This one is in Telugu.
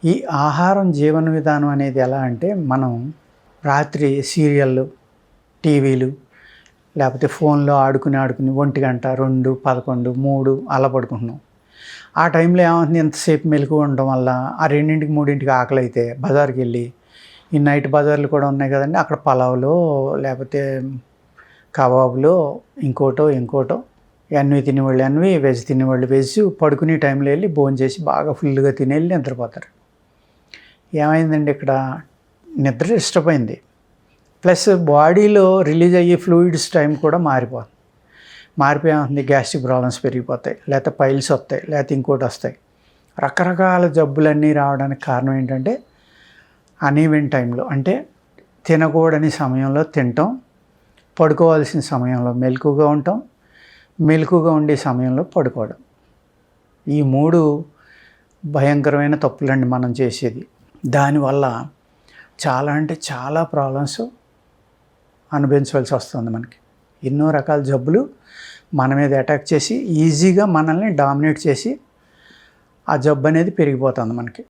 ఈ ఆహారం జీవన విధానం అనేది ఎలా అంటే, మనం రాత్రి సీరియళ్ళు, టీవీలు లేకపోతే ఫోన్లో ఆడుకుని 1 గంట, 2, 11, 3 అలా పడుకుంటున్నాం. ఆ టైంలో ఏమవుతుంది, ఎంతసేపు మెలకువ ఉండడం వల్ల ఆ 2, 3కి ఆకలైతే బజార్‌కెళ్ళి, ఈ నైట్ బజార్లు కూడా ఉన్నాయి కదండీ, అక్కడ పలావులో లేకపోతే కబాబులో ఇంకోటో ఎన్వి తినేవాళ్ళు ఎన్వి, వెజ్ తినేవాళ్ళు వెజ్, పడుకునే టైంలో వెళ్ళి భోంచేసి బాగా ఫుల్‌గా తినేళ్ళి నిద్రపోతారు. ఏమైందండి ఇక్కడ, నిద్ర డిస్టర్బ్ అయింది. ప్లస్ బాడీలో రిలీజ్ అయ్యే ఫ్లూయిడ్స్ టైం కూడా మారిపోతుంది. మారిపోయి ఏమవుతుంది, గ్యాస్ట్రిక్ ప్రాబ్లమ్స్ పెరిగిపోతాయి, లేకపోతే పైల్స్ వస్తాయి, లేకపోతే ఇంకోటి వస్తాయి. రకరకాల జబ్బులన్నీ రావడానికి కారణం ఏంటంటే, అనీవెన్ టైంలో, అంటే తినకూడని సమయంలో తినటం, పడుకోవాల్సిన సమయంలో మెలకువగా ఉండటం, మెలకువగా ఉండే సమయంలో పడుకోవడం. ఈ 3 భయంకరమైన తప్పులండి మనం చేసేది. దానివల్ల చాలా అంటే చాలా ప్రాబ్లమ్స్ అనుభవించవలసి వస్తుంది మనకి. ఎన్నో రకాల జబ్బులు మన మీద అటాక్ చేసి ఈజీగా మనల్ని డామినేట్ చేసి ఆ జబ్బు అనేది పెరిగిపోతుంది మనకి.